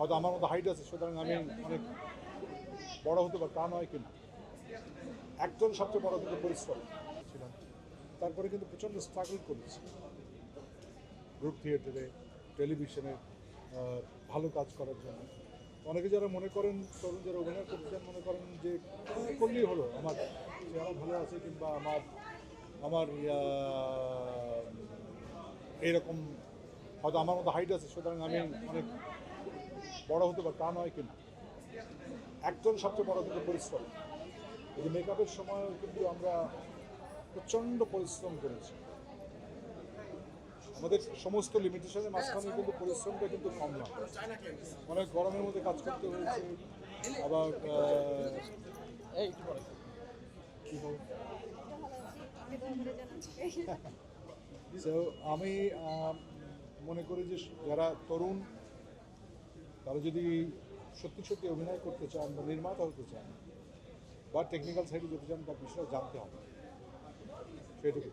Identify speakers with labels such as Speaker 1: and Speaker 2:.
Speaker 1: হয়তো আমার মতো হাইট আছে, সুতরাং আমি অনেক বড় হতে পারি, তা নয় কিনা। একজন সবচেয়ে বড় কিন্তু পরিশ্রম ছিলাম, তারপরে কিন্তু প্রচণ্ড স্ট্রাগল করেছি গ্রুপ থিয়েটারে, টেলিভিশনে ভালো কাজ করার জন্য। অনেকে যারা মনে করেন, তরুণ যারা অভিনয় করতে চান, মনে করেন যে করলেই হলো, আমার চেহারা ভালো আছে কিংবা আমার এইরকম হয়তো আমার মতো হাইট আছে, সুতরাং আমি অনেক বড় হতে পারি, তা নয় কিনা। একজন সবচেয়ে বড় কিন্তু পরিশ্রম। এই যে মেকআপের সময় কিন্তু আমরা প্রচণ্ড পরিশ্রম করেছি। আমাদের সমস্ত লিমিটেশনের মাঝখানে কিন্তু পরিশ্রমটা কিন্তু কম না। অনেক গরমের মধ্যে কাজ করতে হয়েছে, আবার সো আমি মনে করি যে যারা তরুণ, তারা যদি সত্যি সত্যি অভিনয় করতে চান বা নির্মাতা হতে চান বা টেকনিক্যাল সাইডে যেতে চান, তার বিষয়ে জানতে হবে, সেটুকু।